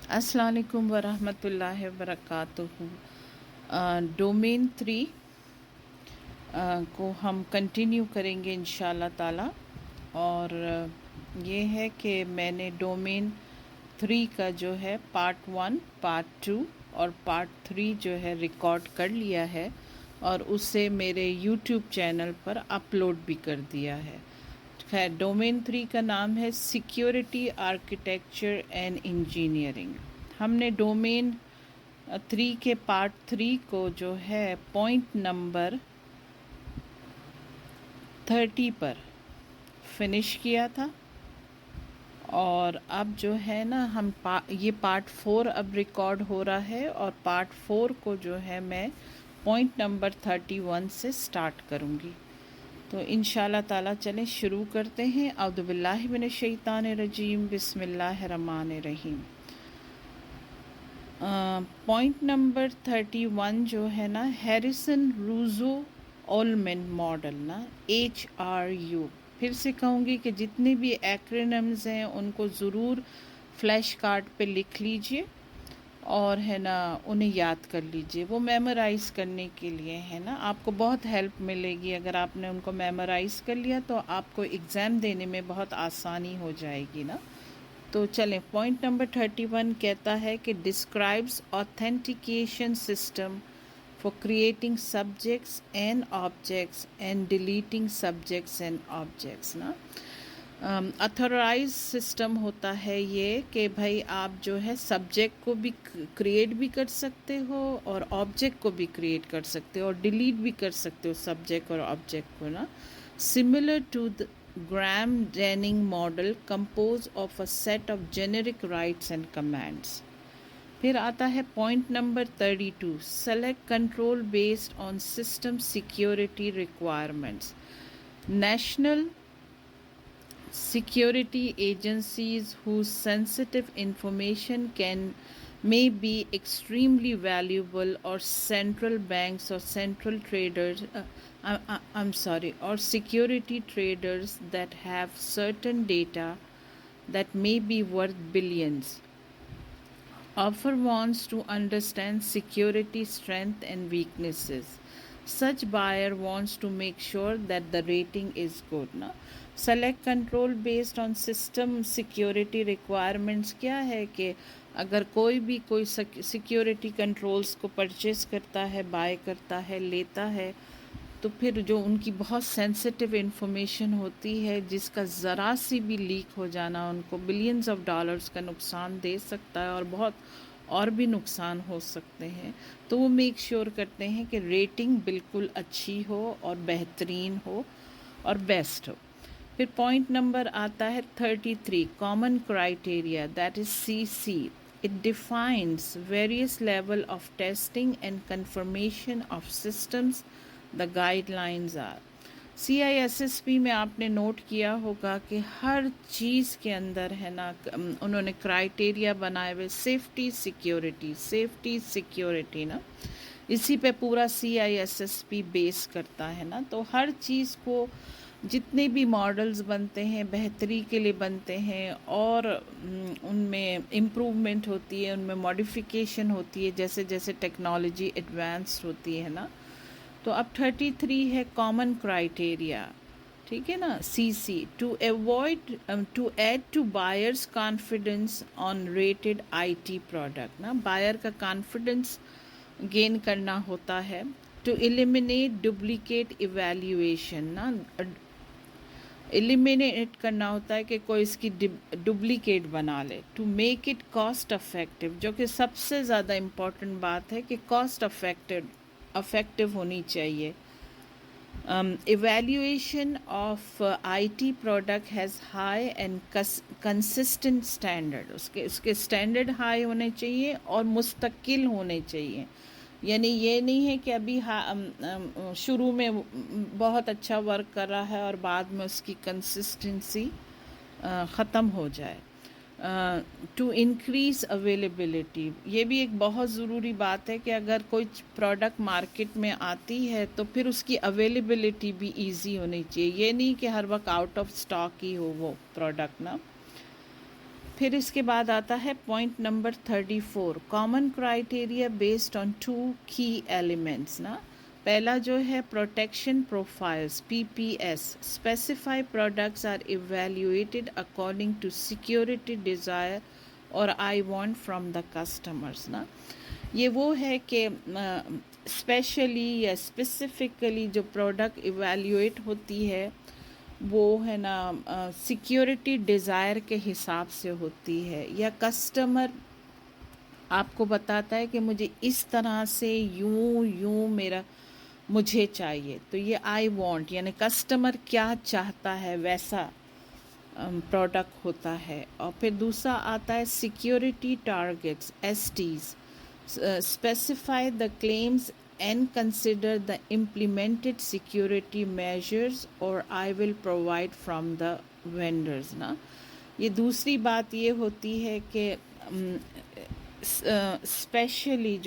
السلام علیکم ورحمۃ اللہ وبرکاتہ۔ ڈومین 3 کو ہم کنٹینیو کریں گے انشاءاللہ تعالی، اور یہ ہے کہ میں نے ڈومین 3 کا جو ہے پارٹ 1، پارٹ 2 اور پارٹ 3 جو ہے ریکارڈ کر لیا ہے، اور اسے میرے یوٹیوب چینل پر اپلوڈ بھی کر دیا ہے۔ خیر، ڈومین 3 کا نام ہے سیکیورٹی آرکیٹیکچر اینڈ انجینئرنگ۔ ہم نے ڈومین 3 کے پارٹ 3 کو جو ہے پوائنٹ نمبر 30 پر فنش کیا تھا، اور اب جو ہے نا ہم یہ پارٹ 4 اب ریکارڈ ہو رہا ہے، اور پارٹ 4 کو جو ہے میں پوائنٹ نمبر 31 سے سٹارٹ کروں گی۔ تو انشاءاللہ تعالی چلیں شروع کرتے ہیں۔ اعوذ باللہ من الشیطان الرجیم، بسم اللہ الرحمن الرحیم۔ پوائنٹ نمبر 31 جو ہے نا، ہیریسن روزو اولمن ماڈل نا، HRU۔ پھر سے کہوں گی کہ جتنے بھی ایکرونمز ہیں ان کو ضرور فلیش کارڈ پہ لکھ لیجئے، اور ہے نا انہیں یاد کر لیجئے، وہ میمورائز کرنے کے لیے ہے نا، آپ کو بہت ہیلپ ملے گی اگر آپ نے ان کو میمورائز کر لیا، تو آپ کو ایگزام دینے میں بہت آسانی ہو جائے گی نا۔ تو چلیں، پوائنٹ نمبر 31 کہتا ہے کہ describes authentication system for creating subjects and objects and deleting subjects and objects نا۔ اتھورائز سسٹم ہوتا ہے یہ کہ بھائی آپ جو ہے سبجیکٹ کو بھی کریٹ بھی کر سکتے ہو، اور آبجیکٹ کو بھی کریٹ کر سکتے ہو، اور ڈیلیٹ بھی کر سکتے ہو سبجیکٹ اور آبجیکٹ کو نا۔ Similar to the Graham Denning model composed of a set of generic rights and commands۔ پھر آتا ہے point number 32، select control based on system security requirements. National security agencies whose sensitive information may be extremely valuable, or central banks or central traders or security traders that have certain data that may be worth billions, offer wants to understand security strength and weaknesses. Such buyer wants to make sure that the rating is good نا۔ Select control based on system security requirements کیا ہے کہ اگر کوئی security controls کو purchase کرتا ہے، by کرتا ہے، لیتا ہے، تو پھر جو ان کی بہت سینسٹیو انفارمیشن ہوتی ہے، جس کا ذرا سی بھی لیک ہو جانا ان کو بلینز آف ڈالرز کا نقصان دے سکتا ہے، اور بہت اور بھی نقصان ہو سکتے ہیں، تو وہ میک شیور کرتے ہیں کہ ریٹنگ بالکل اچھی ہو اور بہترین ہو اور بیسٹ ہو۔ پھر پوائنٹ نمبر آتا ہے 33، common criteria, that is CC۔ It defines various level of testing and confirmation of systems. The guidelines are. CISSP میں آپ نے نوٹ کیا ہوگا کہ ہر چیز کے اندر ہے نا انہوں نے کرائٹیریا بنائے ہوئے، سیفٹی سیکیورٹی نا، اسی پہ پورا CISSP بیس کرتا ہے نا۔ تو ہر چیز کو، جتنے بھی ماڈلز بنتے ہیں بہتری کے لیے بنتے ہیں، اور ان میں امپروومنٹ ہوتی ہے، ان میں ماڈیفیکیشن ہوتی ہے جیسے جیسے ٹیکنالوجی ایڈوانسڈ ہوتی ہے نا۔ تو اب 33 ہے کامن کرائٹیریا، ٹھیک ہے نا، CC، to add to buyers confidence on rated IT product نا، بائر کا کانفیڈنس گین کرنا ہوتا ہے۔ ٹو ایلیمینیٹ ڈپلیکیٹ ایویلیویشن نا، ایلیمینیٹ کرنا ہوتا ہے کہ کوئی اس کی ڈپلیکیٹ بنا لے۔ To make it cost effective, جو کہ سب سے زیادہ امپورٹنٹ بات ہے کہ کاسٹ افیکٹو ہونی چاہیے۔ Evaluation of IT product has high and consistent standard, اس کے اسٹینڈرڈ ہائی ہونے چاہیے اور مستقل ہونے چاہیے، یعنی یہ نہیں ہے کہ ابھی شروع میں بہت اچھا ورک کر رہا ہے اور بعد میں اس کی کنسسٹنسی ختم ہو جائے۔ ٹو انکریز اویلیبلٹی، یہ بھی ایک بہت ضروری بات ہے کہ اگر کوئی پروڈکٹ مارکیٹ میں آتی ہے تو پھر اس کی اویلیبلٹی بھی ایزی ہونی چاہیے، یہ نہیں کہ ہر وقت آؤٹ آف اسٹاک ہی ہو وہ پروڈکٹ نا۔ پھر اس کے بعد آتا ہے point number 34 common criteria based on 2 کی ایلیمنٹس نا. پہلا جو ہے protection profiles PPS specify products are evaluated according to security desire اور I want from the customers نا. یہ وہ ہے کہ اسپیشلی یا اسپیسیفکلی جو پروڈکٹ ایویلیویٹ ہوتی ہے وہ ہے نا سیکیورٹی ڈیزائر کے حساب سے ہوتی ہے، یا کسٹمر آپ کو بتاتا ہے کہ مجھے اس طرح سے یوں مجھے چاہیے، تو یہ آئی وانٹ یعنی کسٹمر کیا چاہتا ہے ویسا پروڈکٹ ہوتا ہے. اور پھر دوسرا آتا ہے security targets STs specify the claims and consider the implemented security measures or I will provide from the vendors نا. یہ دوسری بات یہ ہوتی ہے کہ اسپیشلی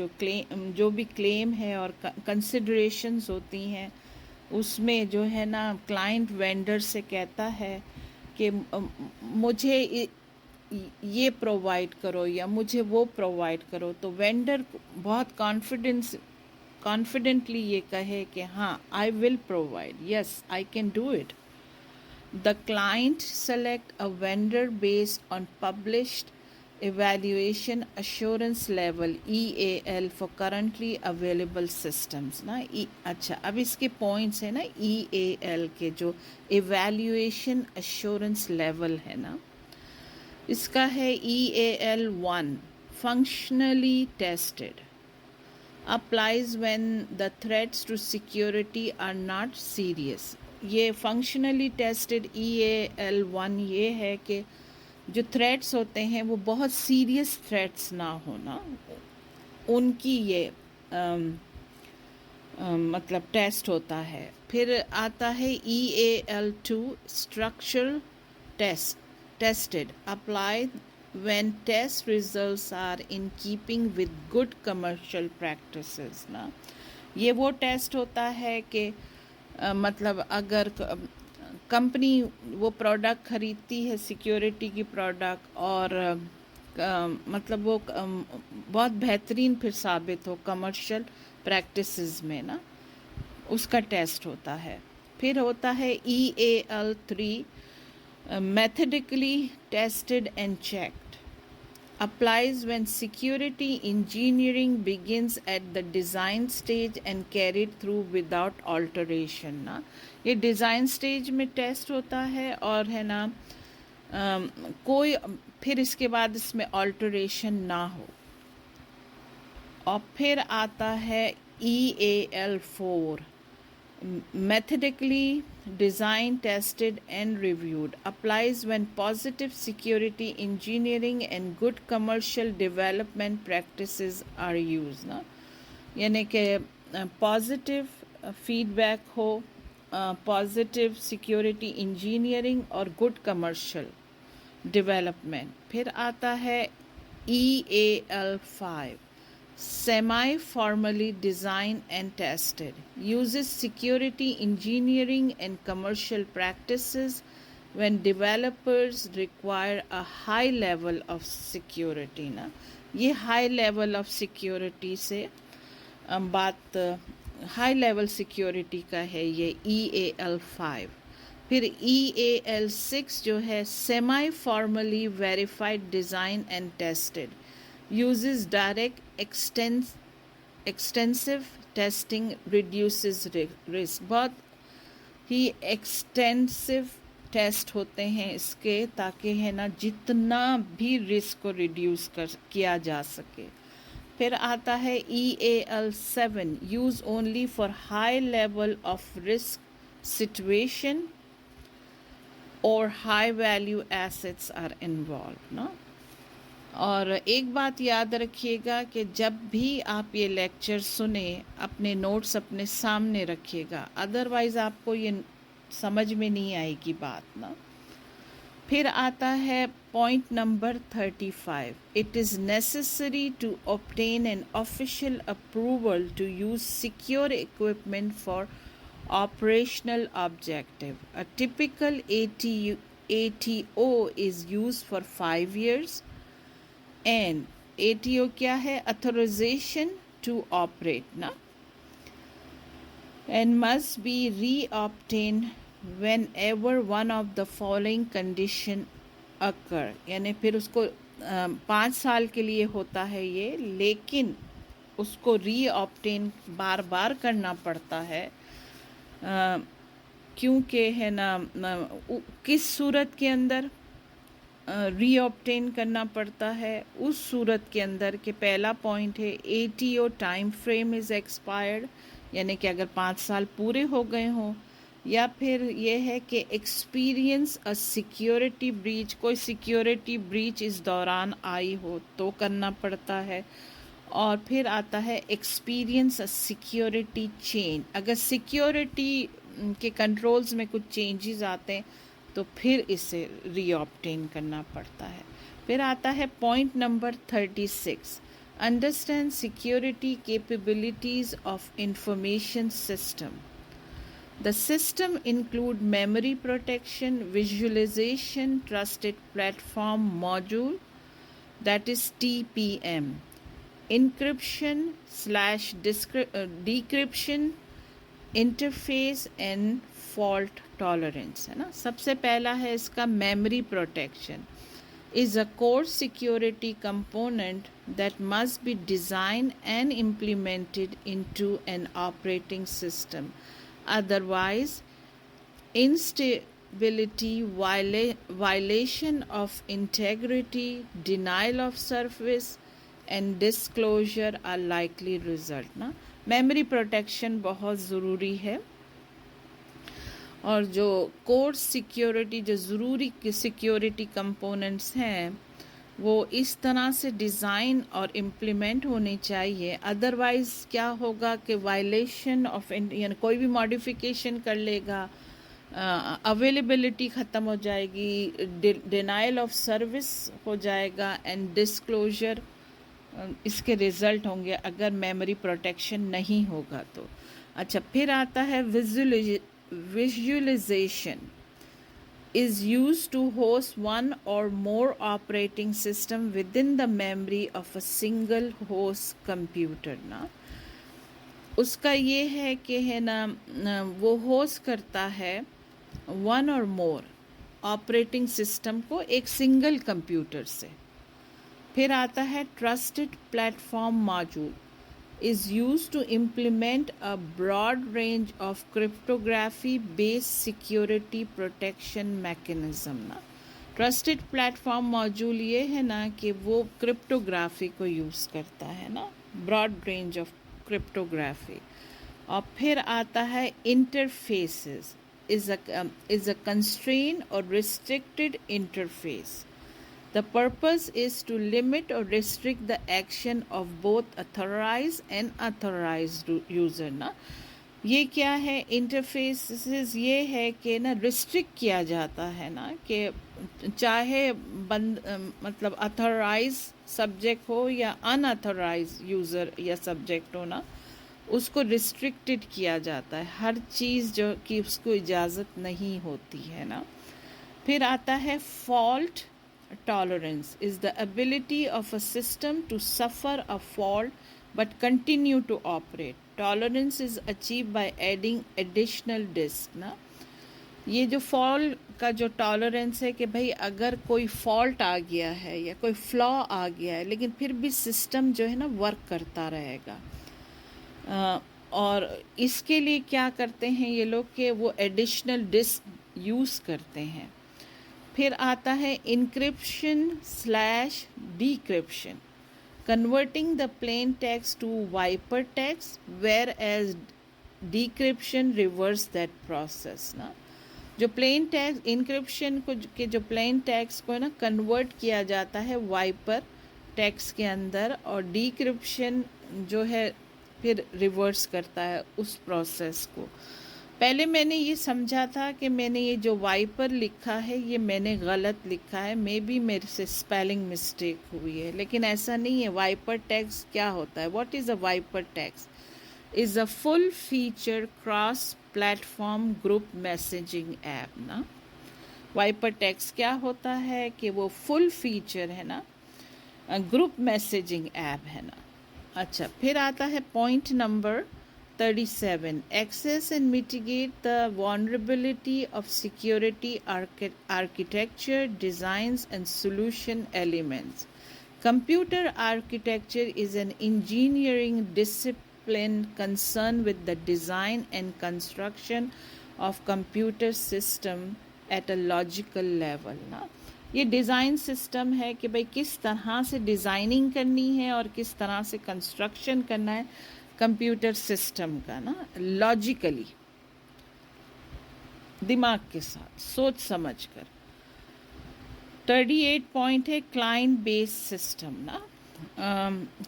جو بھی کلیم ہے اور کنسیڈریشنز ہوتی ہیں اس میں جو ہے نا کلائنٹ وینڈر سے کہتا ہے کہ مجھے یہ پرووائڈ کرو یا مجھے وہ پرووائڈ کرو، تو وینڈر بہت کانفیڈنٹلی یہ کہے کہ ہاں I will provide, yes I can do it. The client select a vendor based on published evaluation assurance level EAL for currently available systems نا. اچھا اب اس کے پوائنٹس ہیں نا EAL کے جو ایویلیویشن ایشورنس لیول ہے نا، اس کا ہے EAL1 functionally tested applies when the threats to security are not serious. یہ فنکشنلی ٹیسٹڈ EAL1 یہ ہے کہ جو تھریٹس ہوتے ہیں وہ بہت سیریس تھریٹس نہ ہونا، ان کی یہ مطلب ٹیسٹ ہوتا ہے. پھر آتا ہے EAL2 structural tested applied when test results are in keeping with good commercial practices نا. یہ وہ ٹیسٹ ہوتا ہے کہ مطلب اگر کمپنی وہ پروڈکٹ خریدتی ہے سیکیورٹی کی پروڈکٹ اور مطلب وہ بہت بہترین پھر ثابت ہو کمرشل پریکٹسز میں نا، اس کا ٹیسٹ ہوتا ہے. پھر ہوتا ہے EAL3 methodically tested and checked applies when security engineering begins at the design stage and carried through without alteration نا. یہ ڈیزائن سٹیج میں ٹیسٹ ہوتا ہے اور ہے نا کوئی پھر اس کے بعد اس میں آلٹریشن نہ ہو. اور پھر آتا ہے EAL4 methodically designed, tested and reviewed applies when positive security engineering and good commercial development practices are used نا. یعنی کہ پازیٹیو فیڈ بیک ہو، پازیٹیو سیکیورٹی انجینئرنگ اور گڈ کمرشل ڈیولپمنٹ. پھر آتا ہے EAL5 semi-formally designed and tested, uses security engineering and commercial practices when developers require a high level of security نا. یہ high level of security سے بات high level security کا ہے یہ EAL5. پھر EAL6 جو ہے semi-formally verified design and tested, uses direct extensive testing, reduces risk. بہت ہی ایکسٹینسو ٹیسٹ ہوتے ہیں اس کے تاکہ ہے نا جتنا بھی رسک کو ریڈیوس کیا جا سکے. پھر آتا ہے EAL7 use only for high level of risk situation اور high value assets are involved نا. اور ایک بات یاد رکھیے گا کہ جب بھی آپ یہ لیکچر سنیں اپنے نوٹس اپنے سامنے رکھیے گا، ادروائز آپ کو یہ سمجھ میں نہیں آئے گی بات نا. پھر آتا ہے point number 35 it is necessary to obtain an official approval to use secure equipment for operational objective. A typical ATO is used for 5 years, and ATO کیا ہے؟ authorization to operate نا, and must be reobtained whenever one of the following condition occur. یعنی پھر اس کو 5 سال کے لیے ہوتا ہے یہ، لیکن اس کو ری آپٹین بار بار کرنا پڑتا ہے، کیونکہ ہے نا کس صورت کے اندر ری آپٹین کرنا پڑتا ہے؟ اس صورت کے اندر کہ پہلا پوائنٹ ہے ATO time frame is expired, یعنی کہ اگر 5 سال پورے ہو گئے ہوں، یا پھر یہ ہے کہ ایکسپیرئنس اے سیکیورٹی بریچ، کوئی سیکیورٹی بریچ اس دوران آئی ہو تو کرنا پڑتا ہے، اور پھر آتا ہے ایکسپیرئنس اے سیکیورٹی چینج، اگر سیکیورٹی کے کنٹرولز میں کچھ چینجز آتے ہیں تو پھر اسے ری آپٹین کرنا پڑتا ہے۔ پھر آتا ہے point number 36، understand security capabilities of information system. The system include memory protection, visualization, trusted platform module, that is TPM, encryption / decryption, interface and fault tolerance ہے نا۔ سب سے پہلا ہے اس کا memory protection is a core security component that must be designed and implemented into an operating system. Otherwise, instability, violation of integrity, denial of service, and disclosure are likely result نا۔ Memory protection بہت ضروری ہے، اور جو کور security, جو ضروری security components ہیں وہ اس طرح سے ڈیزائن اور امپلیمنٹ ہونی چاہیے، ادروائز کیا ہوگا کہ وائلیشن آف، یعنی کوئی بھی ماڈیفیکیشن کر لے گا، اویلیبلٹی ختم ہو جائے گی، ڈینائل آف سروس ہو جائے گا، اینڈ ڈسکلوجر اس کے ریزلٹ ہوں گے اگر میموری پروٹیکشن نہیں ہوگا تو۔ اچھا، پھر آتا ہے ویژولیزیشن is used to host one or more operating system within the memory of a single host computer نا۔ اس کا یہ ہے کہ ہے نا وہ ہوسٹ کرتا ہے ون اور مور آپریٹنگ سسٹم کو ایک سنگل کمپیوٹر سے۔ پھر آتا ہے trusted plate form module is used to implement a broad range of cryptography based security protection mechanism نا۔ ٹرسٹڈ پلیٹ فارم ماڈیول یہ ہے نا کہ وہ کرپٹوگرافی کو یوز کرتا ہے نا، براڈ رینج آف کرپٹوگرافی۔ اور پھر آتا ہے interfaces is a constrained or restricted interface. The purpose is to limit or restrict the action of both authorized and unauthorized user نا۔ یہ کیا ہے انٹرفیسز؟ یہ ہے کہ نا ریسٹرکٹ کیا جاتا ہے نا، کہ چاہے مطلب اتھورائز سبجیکٹ ہو یا ان اتھورائز یوزر یا سبجیکٹ ہو نا، اس کو ریسٹرکٹڈ کیا جاتا ہے، ہر چیز جو کہ اس کو اجازت نہیں ہوتی ہے نا۔ پھر آتا ہے fault tolerance is the ability of a system to suffer a fault but continue to operate. Tolerance is achieved by adding additional disk نا۔ یہ جو فالٹ کا جو ٹالرنس ہے کہ بھئی اگر کوئی فالٹ آ گیا ہے یا کوئی فلا آ گیا ہے لیکن پھر بھی سسٹم جو ہے نا ورک کرتا رہے گا، اور اس کے لیے کیا کرتے ہیں یہ لوگ کہ وہ ایڈیشنل ڈسک یوز کرتے ہیں۔ پھر آتا ہے encryption / decryption, converting the plain text to cipher text whereas decryption reverse that process نا۔ جو پلین ٹیکسٹ انکرپشن کو کہ جو پلین ٹیکسٹ کو نا کنورٹ کیا جاتا ہے وائپر ٹیکسٹ کے اندر، اور ڈیکرپشن جو ہے پھر ریورس کرتا ہے اس پروسیس کو۔ پہلے میں نے یہ سمجھا تھا کہ میں نے یہ جو وائپر لکھا ہے یہ میں نے غلط لکھا ہے، مے بی میرے سے اسپیلنگ مسٹیک ہوئی ہے، لیکن ایسا نہیں ہے۔ وائپر ٹیکسٹ کیا ہوتا ہے؟ What is a Viper text? Is a full feature cross platform group messaging app نا۔ وائپر ٹیکسٹ کیا ہوتا ہے کہ وہ فل فیچر ہے نا گروپ میسیجنگ ایپ ہے نا. اچھا پھر آتا ہے point number 37 access and mitigate the vulnerability of security architecture designs and solution elements. Computer architecture is an engineering discipline concerned with the design and construction of computer system at a logical level نا. یہ design system ہے کہ بھئی کس طرح سے designing کرنی ہے اور کس طرح سے کنسٹرکشن کرنا ہے کمپیوٹر سسٹم کا نا لاجیکلی، دماغ کے ساتھ سوچ سمجھ کر. 38 پوائنٹ ہے کلائنٹ بیس سسٹم نا.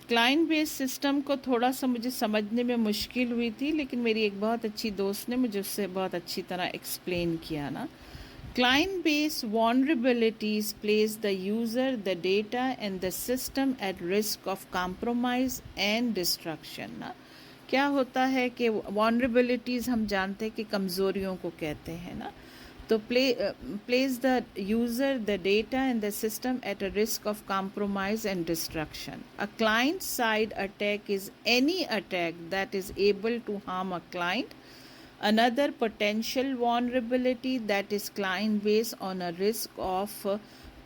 کلائنٹ بیس سسٹم کو تھوڑا سا مجھے سمجھنے میں مشکل ہوئی تھی، لیکن میری ایک بہت اچھی دوست نے مجھے اس سے بہت اچھی طرح ایکسپلین کیا نا. Client based vulnerabilities place the user, the data and the system at risk of compromise and destruction نا. کیا ہوتا ہے کہ vulnerabilities ہم جانتے ہیں کہ کمزوریوں کو کہتے ہیں نا. تو place the user, the data and the system at a risk of compromise and destruction. A client side attack is any attack that is able to harm a client. Another potential vulnerability that is client based on a risk of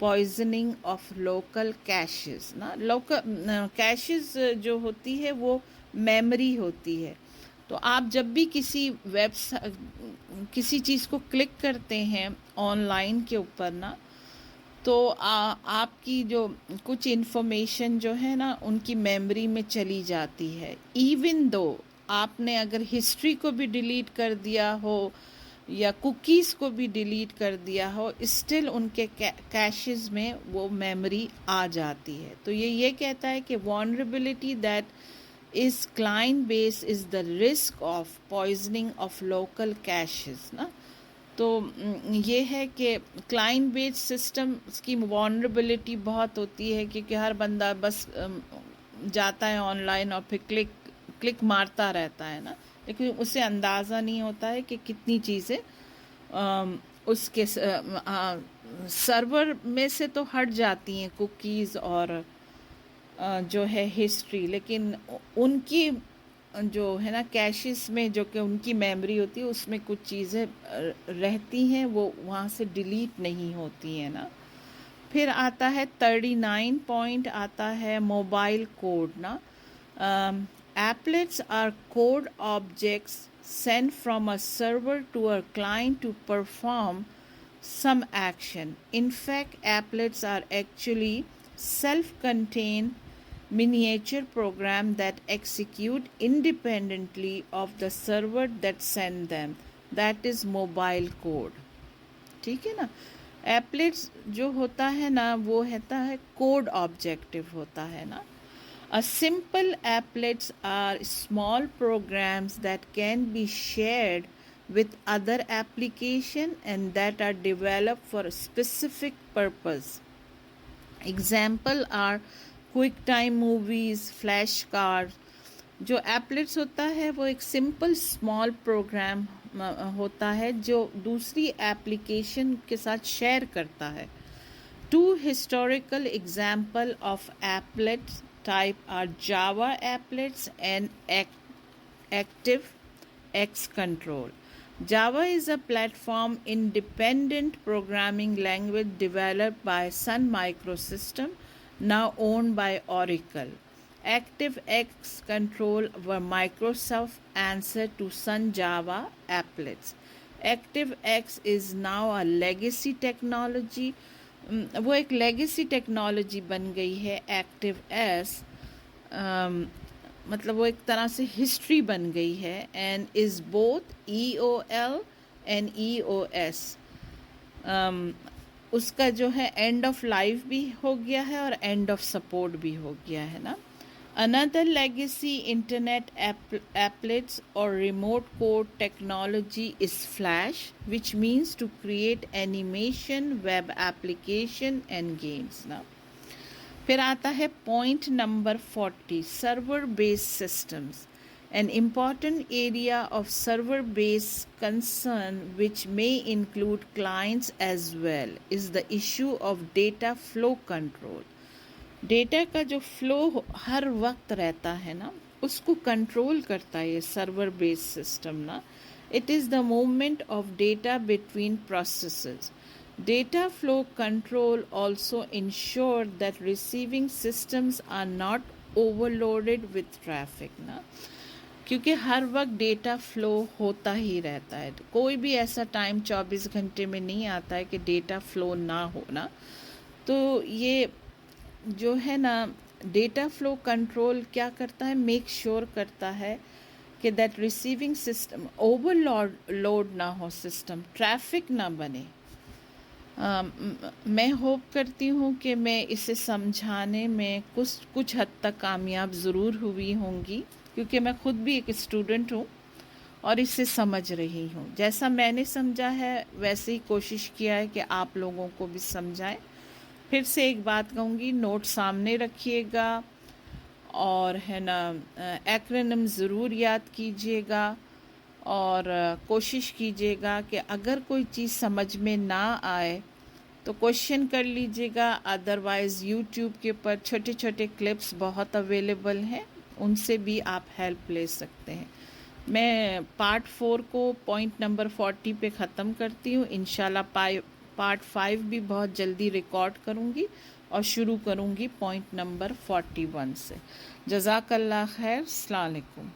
poisoning of local caches نا. caches جو ہوتی ہے وہ memory ہوتی ہے. تو آپ جب بھی کسی چیز کو کلک کرتے ہیں آن لائن کے اوپر نا، تو آپ کی جو کچھ انفارمیشن جو ہے نا ان کی میموری میں چلی جاتی ہے. ایون دو آپ نے اگر ہسٹری کو بھی ڈیلیٹ کر دیا ہو یا کوکیز کو بھی ڈیلیٹ کر دیا ہو، اسٹل ان کے کیشز میں وہ میموری آ جاتی ہے. تو یہ کہتا ہے کہ vulnerability that is client based is the risk of poisoning of local caches نا. تو یہ ہے کہ کلائنٹ بیس سسٹم کی vulnerability بہت ہوتی ہے، کیونکہ ہر بندہ بس جاتا ہے آن لائن اور پھر کلک مارتا رہتا ہے نا، لیکن اسے اندازہ نہیں ہوتا ہے کہ کتنی چیزیں اس کے سرور میں سے تو ہٹ جاتی ہیں کوکیز اور جو ہے ہسٹری، لیکن ان کی جو ہے نا کیشز میں جو کہ ان کی میموری ہوتی ہے اس میں کچھ چیزیں رہتی ہیں، وہ وہاں سے ڈیلیٹ نہیں ہوتی ہیں نا. پھر آتا ہے 39 پوائنٹ آتا ہے موبائل کوڈ نا. Applets are code objects sent from a server to a client to perform some action. In fact, applets are actually self-contained miniature programs that execute independently of the server that sent them. That is mobile code. ٹھیک ہے نا. Applets جو ہوتا ہے نا وہ ہوتا ہے کوڈ آبجیکٹو ہوتا ہے نا. Simple applets are small programs that can be shared with other applications and that are developed for a specific purpose. Example are QuickTime movies, flashcards. جو ایپلیٹس ہوتا ہے وہ ایک سمپل اسمال پروگرام ہوتا ہے جو دوسری ایپلیکیشن کے ساتھ شیئر کرتا ہے. Two historical examples of applet type are Java applets and ActiveX Control. Java is a platform independent programming language developed by Sun Microsystems, now owned by Oracle. ActiveX Control were Microsoft's answer to Sun Java applets. ActiveX is now a legacy technology. وہ ایک legacy technology بن گئی ہے active S, مطلب وہ ایک طرح سے history بن گئی ہے. And is both EOL and EOS. اس کا جو ہے اینڈ آف لائف بھی ہو گیا ہے اور اینڈ آف سپورٹ بھی ہو گیا ہے نا. Another legacy internet applets or remote code technology is Flash, which means to create animation, web application and games نا. پھر آتا ہے point number 40 server based systems. An important area of server-based concern, which may include clients as well, is the issue of data flow control. Data کا جو flu ہر وقت رہتا ہے نا، اس کو کنٹرول کرتا ہے یہ سرور بیس سسٹم نا. It is the movement of data between processes. Data flow control also ensure that receiving systems are not overloaded with traffic نا، کیونکہ ہر وقت ڈیٹا فلو ہوتا ہی رہتا ہے. کوئی بھی ایسا ٹائم 24 گھنٹے میں نہیں آتا ہے کہ ڈیٹا فلو نہ ہونا. تو یہ جو ہے نا ڈیٹا فلو کنٹرول کیا کرتا ہے، میک شور کرتا ہے کہ that receiving system overload نہ ہو، سسٹم ٹریفک نہ بنے. میں ہوپ کرتی ہوں کہ میں اسے سمجھانے میں کچھ حد تک کامیاب ضرور ہوئی ہوں گی، کیونکہ میں خود بھی ایک اسٹوڈنٹ ہوں اور اسے سمجھ رہی ہوں. جیسا میں نے سمجھا ہے ویسے ہی کوشش کیا ہے کہ آپ لوگوں کو بھی سمجھائیں. پھر سے ایک بات کہوں گی، نوٹ سامنے رکھیے گا اور ہے نا ایکرونم ضرور یاد کیجیے گا، اور کوشش کیجیے گا کہ اگر کوئی چیز سمجھ میں نہ آئے تو کوشچن کر لیجیے گا. ادروائز یوٹیوب کے اوپر چھوٹے چھوٹے کلپس بہت اویلیبل ہیں، ان سے بھی آپ ہیلپ لے سکتے ہیں. میں پارٹ 4 کو پوائنٹ نمبر 40 پہ ختم کرتی ہوں. انشاءاللہ پارٹ 5 بھی بہت جلدی ریکارڈ کروں گی اور شروع کروں گی پوائنٹ نمبر 41 سے. جزاک اللہ خیر. السلام علیکم.